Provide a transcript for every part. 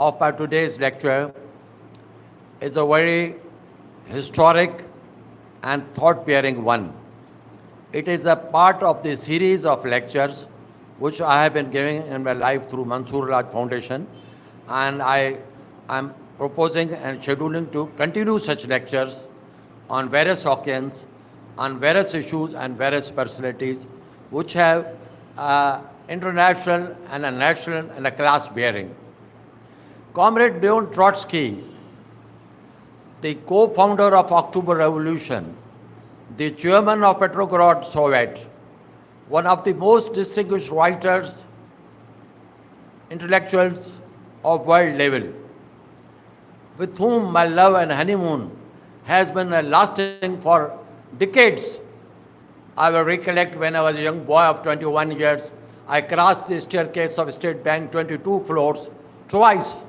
of our today's lecture is a very historic and thought-bearing one. It is a part of the series of lectures which I have been giving in my life through Mansoor Raj Foundation, and I am proposing and scheduling to continue such lectures on various occasions, on various issues and various personalities which have international and a national and a class bearing. Comrade Leon Trotsky, the co-founder of October Revolution, the chairman of Petrograd Soviet, one of the most distinguished writers, intellectuals of world level, with whom my love and honeymoon has been lasting for decades. I will recollect when I was a young boy of 21 years, I crossed the staircase of State Bank 22 floors twice,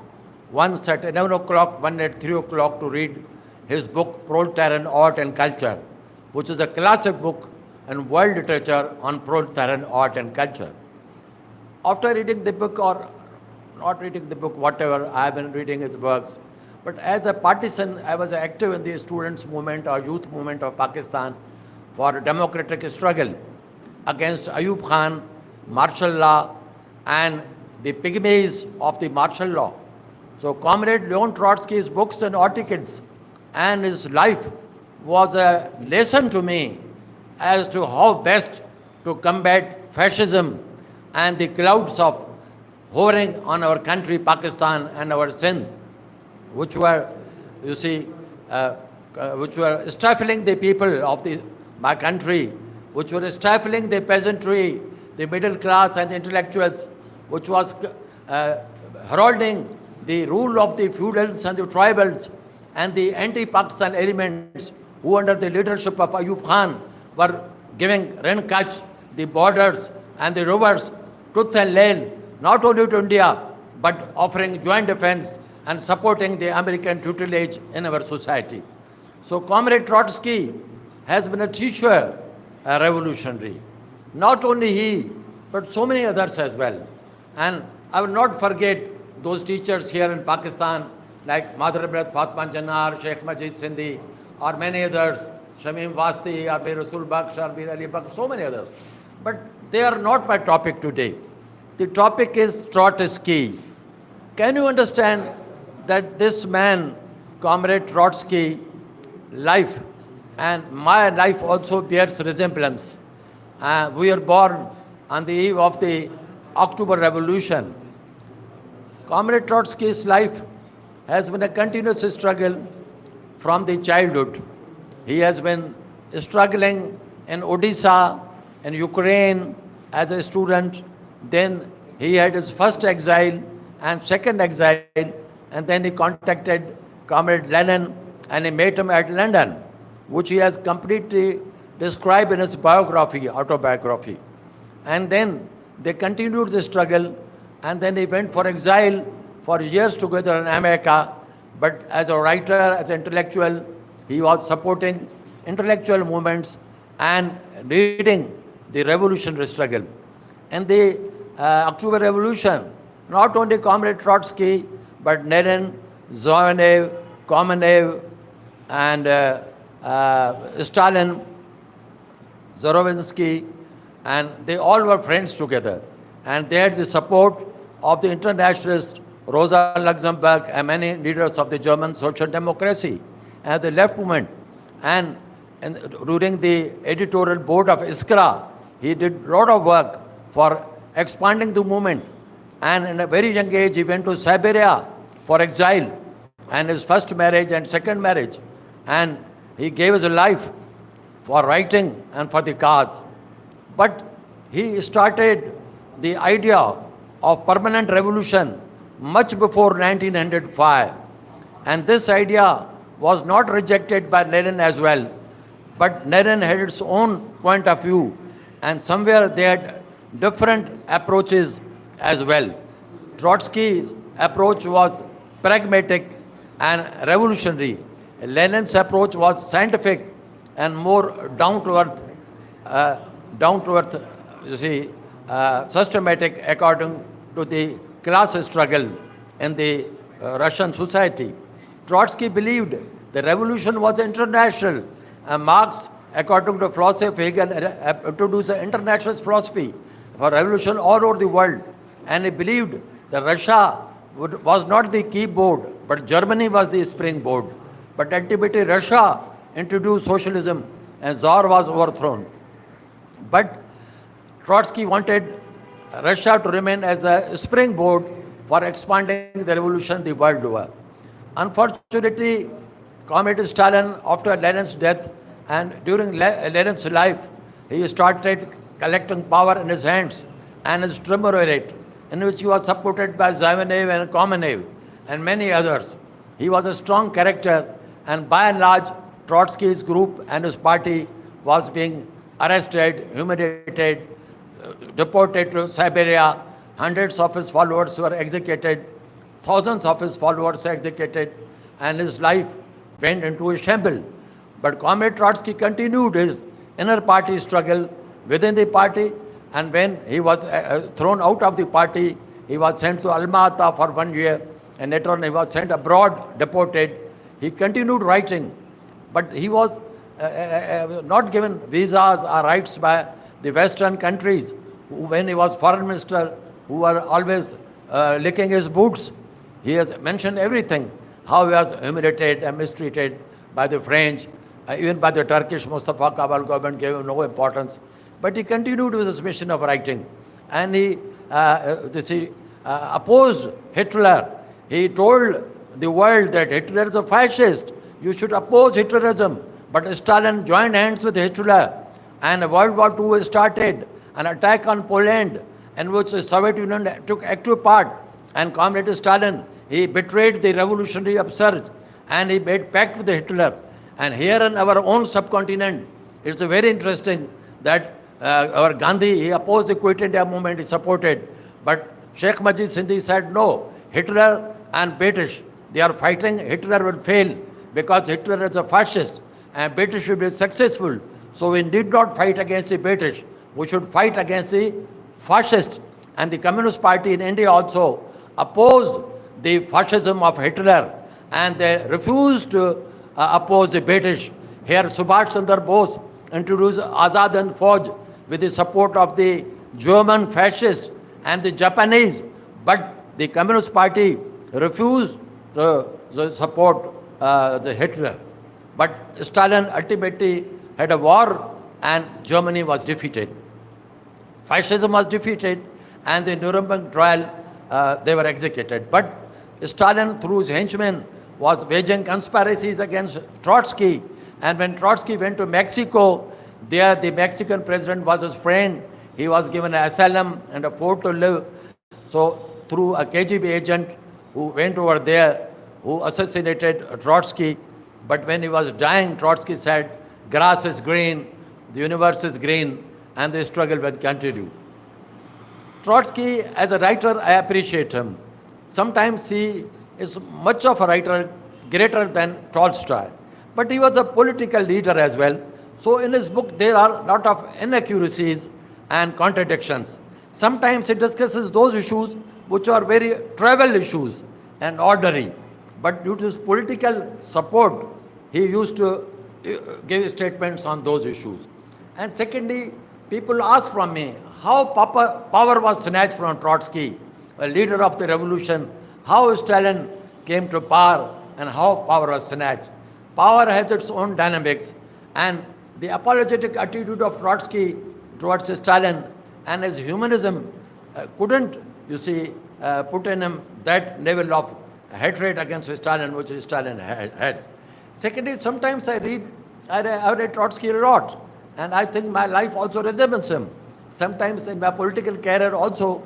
once at 11 o'clock, one at 3 o'clock to read his book, Proletarian Art and Culture, which is a classic book in world literature on proletarian art and culture. After reading the book or not reading the book, whatever, I have been reading his works. But as a partisan, I was active in the students' movement or youth movement of Pakistan for democratic struggle against Ayub Khan, martial law, and the pygmies of the martial law. So Comrade Leon Trotsky's books and articles and his life was a lesson to me as to how best to combat fascism and the clouds of hovering on our country, Pakistan, and our sin, which were, you see, which were stifling the people of my country, which were stifling the peasantry, the middle class and the intellectuals, which was heralding the rule of the feudals and the tribals and the anti-Pakistan elements who under the leadership of Ayub Khan were giving Renkach, the borders and the rivers, truth and nail, not only to India, but offering joint defense and supporting the American tutelage in our society. So Comrade Trotsky has been a teacher, a revolutionary. Not only he, but so many others as well. And I will not forget those teachers here in Pakistan, like Mother Abrat Fatma Jannar, Sheikh Majid Sindhi, or many others, Shamim Wasti, or Bir Rasul Baksh, or Bir Ali Baksh, so many others. But they are not my topic today. The topic is Trotsky. Can you understand that this man, Comrade Trotsky, life and my life also bears resemblance? We are born on the eve of the October Revolution. Comrade Trotsky's life has been a continuous struggle from the childhood. He has been struggling in Odisha, in Ukraine as a student. Then he had his first exile and second exile, and then he contacted Comrade Lenin and he met him at London, which he has completely described in his biography, autobiography. And then they continued the struggle, and then he went for exile for years together in America. But as a writer, as an intellectual, he was supporting intellectual movements and leading the revolutionary struggle. And the October Revolution, not only Comrade Trotsky, but Lenin, Zhovanev, Kamenev, and Stalin, Zorovinsky, and they all were friends together. And they had the support of the internationalists, Rosa Luxemburg, and many leaders of the German social democracy and the left movement. And during the editorial board of Iskra, he did a lot of work for expanding the movement. And in a very young age, he went to Siberia for exile, and his first marriage and second marriage. And he gave his life for writing and for the cause. But he started the idea of permanent revolution much before 1905. And this idea was not rejected by Lenin as well. But Lenin had its own point of view, and somewhere they had different approaches as well. Trotsky's approach was pragmatic and revolutionary. Lenin's approach was scientific and more down-to-earth, systematic according to the class struggle in the Russian society. Trotsky believed the revolution was international. And Marx, according to philosophy of Hegel, introduced an internationalist philosophy for revolution all over the world. And he believed that Russia was not the keyboard, but Germany was the springboard. But ultimately Russia introduced socialism and Tsar was overthrown. But Trotsky wanted Russia to remain as a springboard for expanding the revolution the world over. Unfortunately, Comrade Stalin, after Lenin's death and during Lenin's life, he started collecting power in his hands and his triumvirate, in which he was supported by Zhivnev and Kamenev and many others. He was a strong character, and by and large, Trotsky's group and his party was being arrested, humiliated, deported to Siberia. Hundreds of his followers were executed, thousands of his followers executed, and his life went into a shambles. But Comrade Trotsky continued his inner party struggle within the party, and when he was thrown out of the party, he was sent to Alma-Ata for 1 year, and later on he was sent abroad, deported. He continued writing, but he was not given visas or rights by the Western countries, when he was foreign minister, who were always licking his boots. He has mentioned everything, how he was humiliated and mistreated by the French, even by the Turkish. Mustafa Kemal government gave him no importance. But he continued with his mission of writing. And he opposed Hitler. He told the world that Hitler is a fascist. You should oppose Hitlerism. But Stalin joined hands with Hitler. And World War II started, an attack on Poland, in which the Soviet Union took active part. And Comrade Stalin, he betrayed the revolutionary upsurge, and he made pact with Hitler. And here in our own subcontinent, it's very interesting that our Gandhi, he opposed the Quit India movement, he supported. But Sheikh Majid Sindhi said, no, Hitler and British, they are fighting, Hitler will fail because Hitler is a fascist and British will be successful. So we did not fight against the British. We should fight against the fascists. And the Communist Party in India also opposed the fascism of Hitler, and they refused to oppose the British. Here Subhash Chandra Bose introduced Azad Hind Fauj with the support of the German fascists and the Japanese, but the Communist Party refused to support the Hitler. But Stalin ultimately had a war and Germany was defeated. Fascism was defeated, and the Nuremberg trial, they were executed. But Stalin, through his henchmen, was waging conspiracies against Trotsky. And when Trotsky went to Mexico, there the Mexican president was his friend. He was given an asylum and a fort to live. So through a KGB agent who went over there, who assassinated Trotsky. But when he was dying, Trotsky said, grass is green, the universe is green, and the struggle will continue. Trotsky, as a writer, I appreciate him. Sometimes he is much of a writer, greater than Tolstoy. But he was a political leader as well. So in his book, there are a lot of inaccuracies and contradictions. Sometimes he discusses those issues which are very trivial issues and ordinary. But due to his political support, he used to give statements on those issues. And secondly, people ask from me, how power was snatched from Trotsky, a leader of the revolution, how Stalin came to power, and how power was snatched. Power has its own dynamics, and the apologetic attitude of Trotsky towards Stalin and his humanism couldn't, put in him that level of hatred against Stalin, which Stalin had. Secondly, sometimes I read Trotsky a lot, and I think my life also resembles him. Sometimes in my political career also,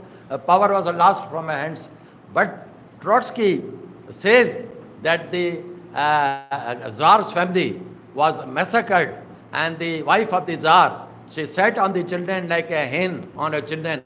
power was lost from my hands. But Trotsky says that the Tsar's family was massacred, and the wife of the Tsar, she sat on the children like a hen on her children,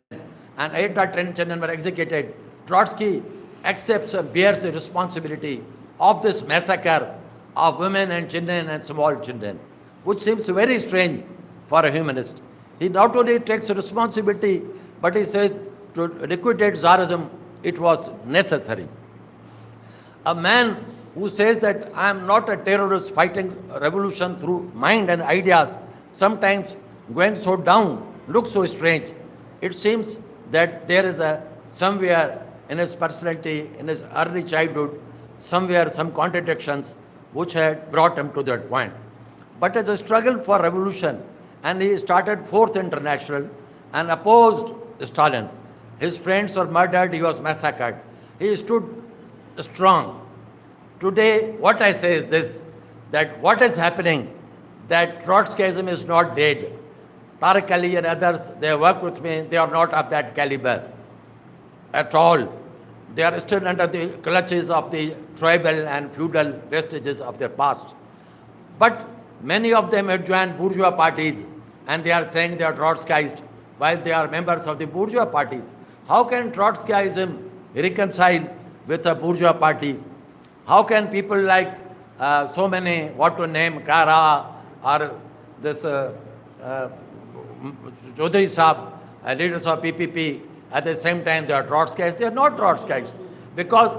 and 8 or 10 children were executed. Trotsky accepts and bears the responsibility of this massacre of women and children and small children, which seems very strange for a humanist. He not only takes responsibility, but he says to liquidate Tsarism, it was necessary. A man who says that I am not a terrorist fighting revolution through mind and ideas, sometimes going so down, looks so strange. It seems that there is a somewhere in his personality, in his early childhood, somewhere some contradictions which had brought him to that point. But as a struggle for revolution, and he started Fourth International and opposed Stalin. His friends were murdered, he was massacred. He stood strong. Today, what I say is this, that what is happening, that Trotskyism is not dead. Tariq Ali and others, they work with me, they are not of that caliber at all. They are still under the clutches of the tribal and feudal vestiges of their past. But many of them have joined bourgeois parties and they are saying they are Trotskyist while they are members of the bourgeois parties. How can Trotskyism reconcile with a bourgeois party? How can people like so many, what to name, Kara or this Chaudhary Saab, leaders of PPP, at the same time they are Trotskyists? They are not Trotskyists because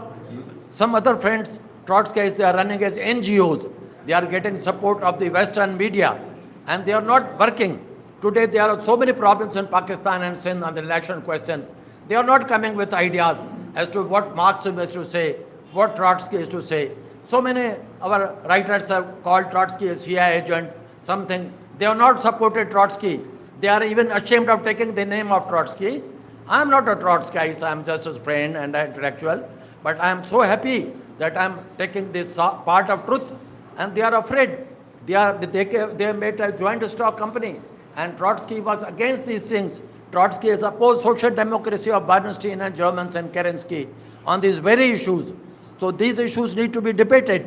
some other friends, Trotskyists, they are running as NGOs. They are getting support of the Western media and they are not working. Today there are so many problems in Pakistan and Sindh on the election question. They are not coming with ideas as to what Marxism is to say, what Trotsky is to say. So many our writers have called Trotsky a CIA agent, something. They have not supported Trotsky. They are even ashamed of taking the name of Trotsky. I am not a Trotskyist, I am just a friend and an intellectual. But I am so happy that I am taking this part of truth. And they are afraid. They made a joint stock company. And Trotsky was against these things. Trotsky has opposed social democracy of Bernstein and Germans and Kerensky on these very issues. So these issues need to be debated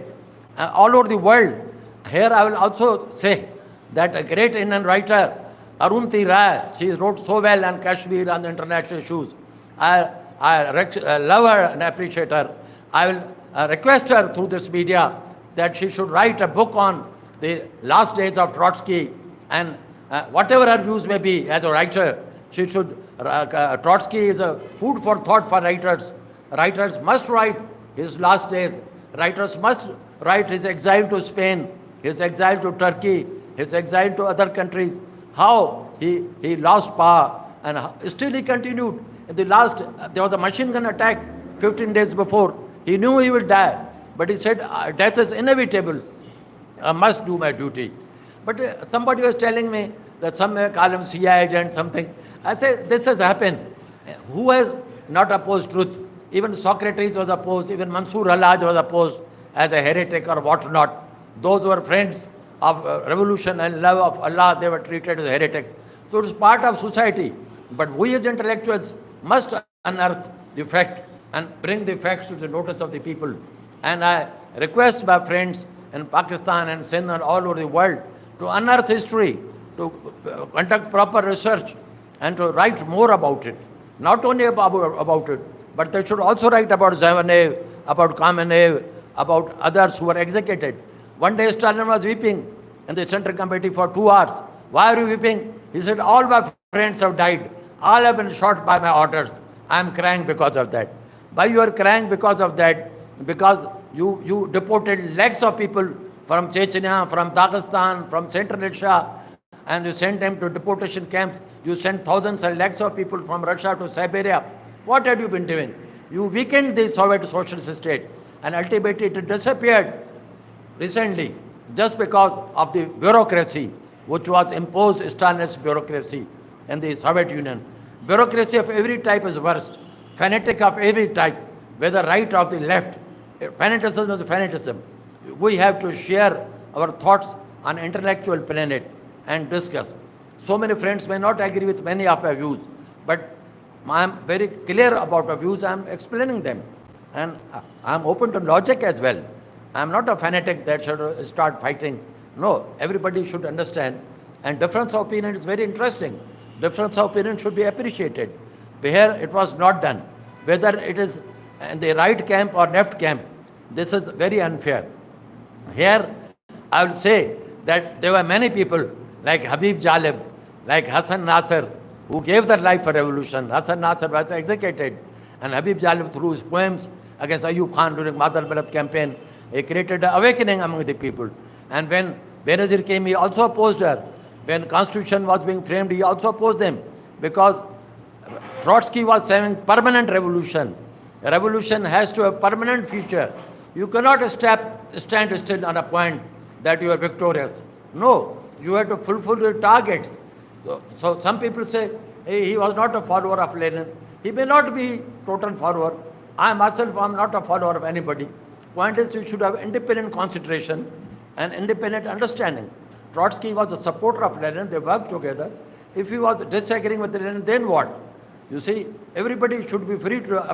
all over the world. Here I will also say that a great Indian writer, Arunti Rai, she wrote so well on Kashmir and international issues. I love her and appreciate her. I will request her through this media that she should write a book on the last days of Trotsky and whatever her views may be as a writer, she should, Trotsky is a food for thought for writers. Writers must write his last days. Writers must write his exile to Spain, his exile to Turkey, his exile to other countries, how he lost power and still he continued. In the last, there was a machine gun attack 15 days before. He knew he would die, but he said, death is inevitable. I must do my duty. But somebody was telling me that some may call him CIA agent, something. I say, this has happened. Who has not opposed truth? Even Socrates was opposed, even Mansur Halaj was opposed as a heretic or whatnot. Those who were friends of revolution and love of Allah, they were treated as heretics. So it is part of society. But we as intellectuals must unearth the fact and bring the facts to the notice of the people. And I request my friends in Pakistan and Sindh and all over the world to unearth history, to conduct proper research and to write more about it. Not only about it, but they should also write about Zhavanev, about Kamenev, about others who were executed. One day Stalin was weeping in the Central Committee for 2 hours. Why are you weeping? He said, all my friends have died. All have been shot by my orders. I am crying because of that. Why you are crying because of that? Because you deported lakhs of people from Chechnya, from Dagestan, from Central Asia, and you sent them to deportation camps. You sent thousands and lakhs of people from Russia to Siberia. What had you been doing? You weakened the Soviet socialist state, and ultimately it disappeared recently just because of the bureaucracy which was imposed, Stalinist bureaucracy in the Soviet Union. Bureaucracy of every type is worst. Fanatic of every type, whether right or the left. Fanaticism is fanaticism. We have to share our thoughts on intellectual planet and discuss. So many friends may not agree with many of our views, but I am very clear about our views. I am explaining them. And I am open to logic as well. I am not a fanatic that should start fighting. No, everybody should understand. And difference of opinion is very interesting. Difference of opinion should be appreciated. Here it was not done. Whether it is in the right camp or left camp, this is very unfair. Here I would say that there were many people like Habib Jalib, like Hassan Nasir, who gave their life for revolution. Hassan Nasir was executed, and Habib Jalib, through his poems, against Ayub Khan during Madal Balad campaign. He created an awakening among the people. And when Benazir came, he also opposed her. When Constitution was being framed, he also opposed them. Because Trotsky was saying permanent revolution. A revolution has to have permanent future. You cannot stand still on a point that you are victorious. No, you have to fulfill your targets. So some people say, hey, he was not a follower of Lenin. He may not be total follower. I myself am not a follower of anybody. Point is, you should have independent concentration and independent understanding. Trotsky was a supporter of Lenin. They worked together. If he was disagreeing with Lenin, then what? You see, everybody should be free to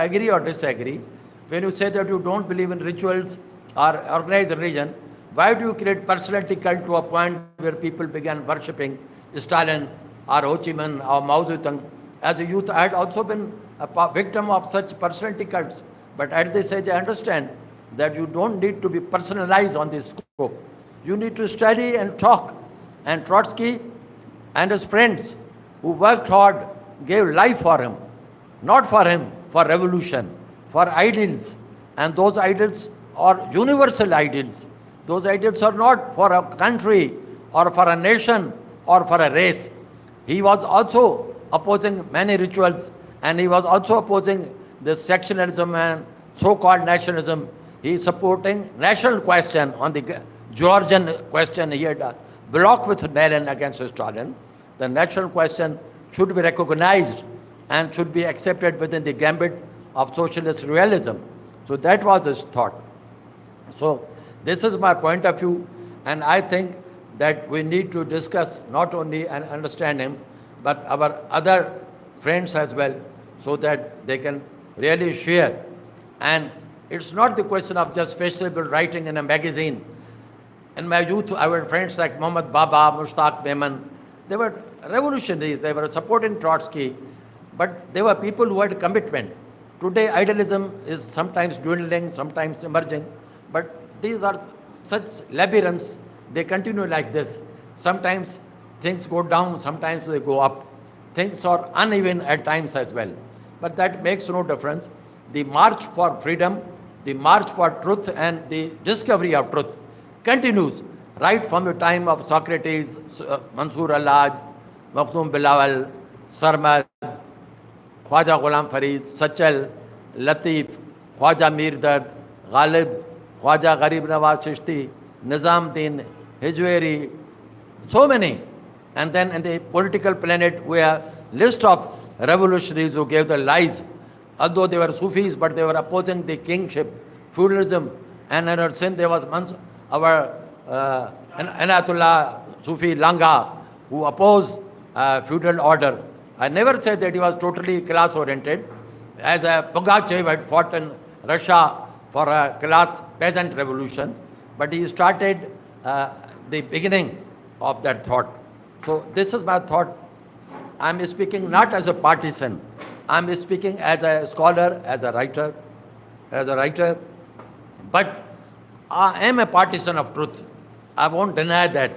agree or disagree. When you say that you don't believe in rituals or organized religion, why do you create personality cult to a point where people began worshipping Stalin or Ho Chi Minh or Mao Zedong? As a youth, I had also been a victim of such personality cults. But at this age, I understand that you don't need to be personalized on this scope. You need to study and talk. And Trotsky and his friends who worked hard gave life for him. Not for him, for revolution, for ideals. And those ideals are universal ideals. Those ideals are not for a country or for a nation or for a race. He was also opposing many rituals, and he was also opposing this sectionalism and so-called nationalism. He is supporting national question on the Georgian question. He had a block with Lenin against Stalin. The national question should be recognized and should be accepted within the gambit of socialist realism. So that was his thought. So this is my point of view, and I think that we need to discuss not only and understand him, but our other friends as well, so that they can really share. And it's not the question of just fashionable writing in a magazine. In my youth, I had friends like Muhammad Baba, Mushtaq Memon. They were revolutionaries. They were supporting Trotsky, but they were people who had commitment. Today, idealism is sometimes dwindling, sometimes emerging, but these are such labyrinths. They continue like this. Sometimes things go down, sometimes they go up. Things are uneven at times as well. But that makes no difference. The march for freedom, the march for truth, and the discovery of truth continues right from the time of Socrates, Mansur Al-Haj, Makhdoom Bilawal, Sarmad, Khwaja Ghulam Farid, Sachal, Latif, Khwaja Mir Dard, Ghalib, Khwaja Gharib Nawaz Chishti, Nizamuddin, Hijweri, so many. And then in the political planet, we have list of revolutionaries who gave their lives. Although they were Sufis, but they were opposing the kingship, feudalism. And in our Sindh, there was our Anatullah Sufi Langa, who opposed feudal order. I never said that he was totally class-oriented. As Pugachev had fought in Russia for a class peasant revolution, but he started the beginning of that thought. So this is my thought. I'm speaking not as a partisan. I'm speaking as a scholar, as a writer, but I am a partisan of truth. I won't deny that.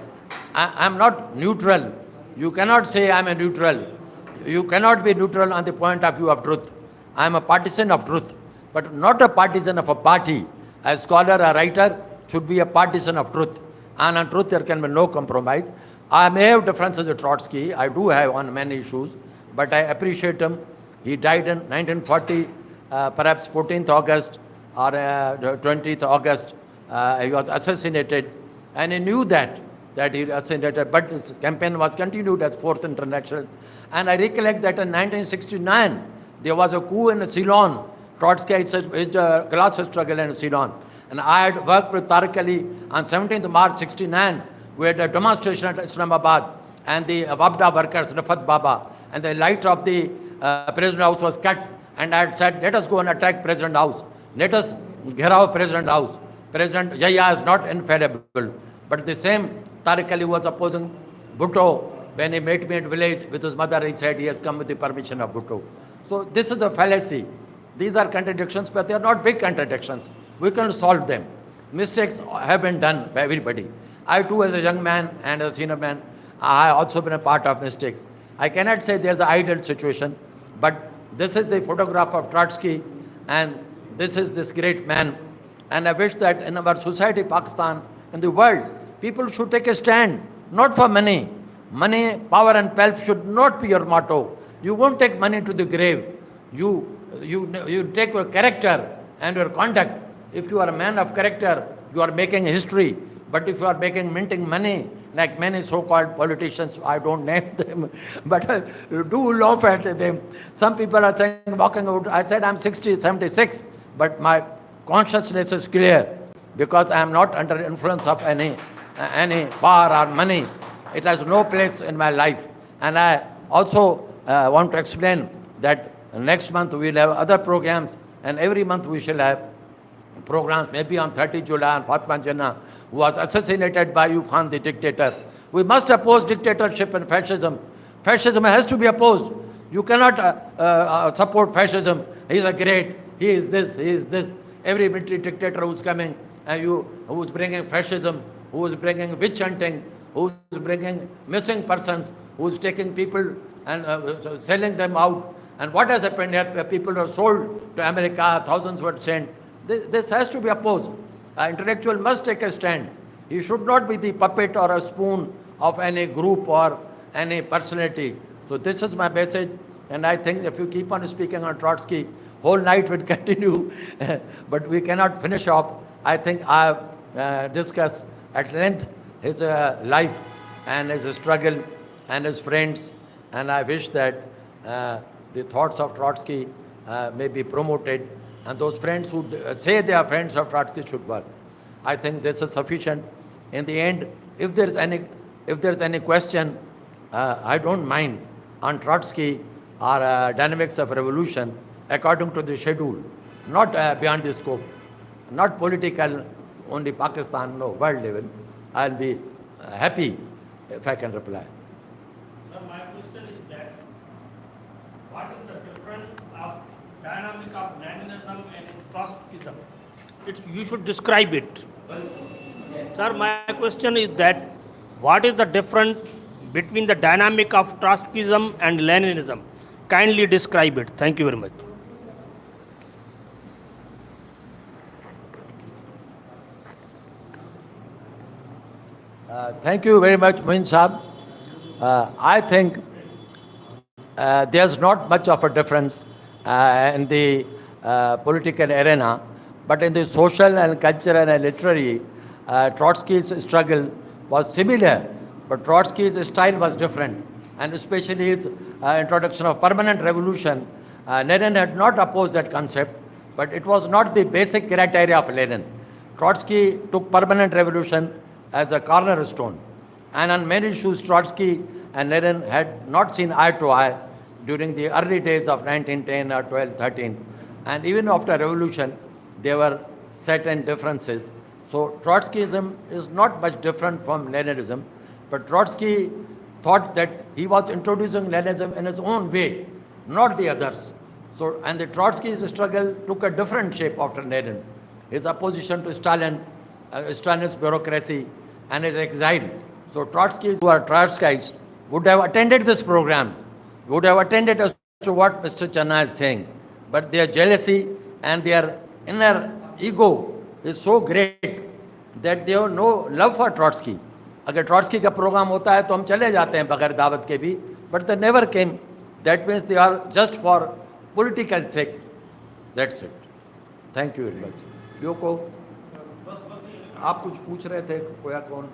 I'm not neutral. You cannot say I'm a neutral. You cannot be neutral on the point of view of truth. I'm a partisan of truth, but not a partisan of a party. A scholar, a writer should be a partisan of truth. And on truth, there can be no compromise. I may have differences with Trotsky. I do have on many issues, but I appreciate him. He died in 1940, perhaps 14th August or 20th August. He was assassinated, and he knew that he assassinated, but his campaign was continued as Fourth International. And I recollect that in 1969, there was a coup in Ceylon. Trotsky is a class struggle in Ceylon. And I had worked with Tariq Ali on 17th March 69. We had a demonstration at Islamabad, and the Wabda workers, Rafat Baba, and the light of the President House was cut. And I had said, let us go and attack President House. Let us gherao President House. President Jaya is not infallible. But the same Tariq Ali was opposing Bhutto. When he met me at village with his mother, he said he has come with the permission of Bhutto. So this is a fallacy. These are contradictions, but they are not big contradictions. We can solve them. Mistakes have been done by everybody. I too, as a young man and as a senior man, I have also been a part of mistakes. I cannot say there's an ideal situation, but this is the photograph of Trotsky, and this is this great man. And I wish that in our society, Pakistan, in the world, people should take a stand, not for money. Money, power and pelf should not be your motto. You won't take money to the grave. You take your character and your conduct. If you are a man of character, you are making history. But if you are minting money, like many so-called politicians, I don't name them, but do laugh at them. Some people are saying, walking out, I said I'm 60, 76, but my consciousness is clear because I am not under influence of any power or money. It has no place in my life. And I also want to explain that next month we will have other programs, and every month we shall have programs, maybe on 30 July, and Fatima Jinnah, who was assassinated by Ayub Khan, the dictator. We must oppose dictatorship and fascism. Fascism has to be opposed. You cannot support fascism. He is a great, he is this. Every military dictator who's coming, who's bringing fascism, who's bringing witch hunting, who's bringing missing persons, who's taking people and selling them out. And what has happened here? People are sold to America, thousands were sent. This has to be opposed. An intellectual must take a stand. He should not be the puppet or a spoon of any group or any personality. So this is my message, and I think if you keep on speaking on Trotsky, whole night will continue, but we cannot finish off. I think I have discussed at length his life and his struggle and his friends, and I wish that the thoughts of Trotsky may be promoted, and those friends who say they are friends of Trotsky should work. I think this is sufficient. In the end, if there is any question, I don't mind on Trotsky or dynamics of revolution according to the schedule, not beyond the scope, not political, only Pakistan, no, world level. I'll be happy if I can reply. Sir, my question is that what is the difference of dynamic of Leninism and Trotskyism? You should describe it. Sir, my question is that what is the difference between the dynamic of Trotskyism and Leninism? Kindly describe it. Thank you very much. Thank you very much, Moin Saab. I think there's not much of a difference in the political arena, but in the social and cultural and literary, Trotsky's struggle was similar, but Trotsky's style was different, and especially his introduction of permanent revolution. Lenin had not opposed that concept, but it was not the basic criteria of Lenin. Trotsky took permanent revolution as a cornerstone, and on many issues Trotsky and Lenin had not seen eye to eye during the early days of 1910 or 12, 13, and even after revolution there were certain differences. So Trotskyism is not much different from Leninism, but Trotsky thought that he was introducing Leninism in his own way, not the others. So, and the Trotsky's struggle took a different shape after Lenin. His opposition to Stalin, Stalin's bureaucracy, and his exile. So Trotskyists who are Trotskyists would have attended this program, would have attended as to what Mr. Channa is saying. But their jealousy and their inner ego is so great that they have no love for Trotsky. अगर Trotsky का program होता है तो हम चले जाते हैं बगैर दावत के भी, but they never came. That means they are just for political sake. That's it. Thank you very much. Yoko, आप कुछ पूछ रहे थे, कोया कौन?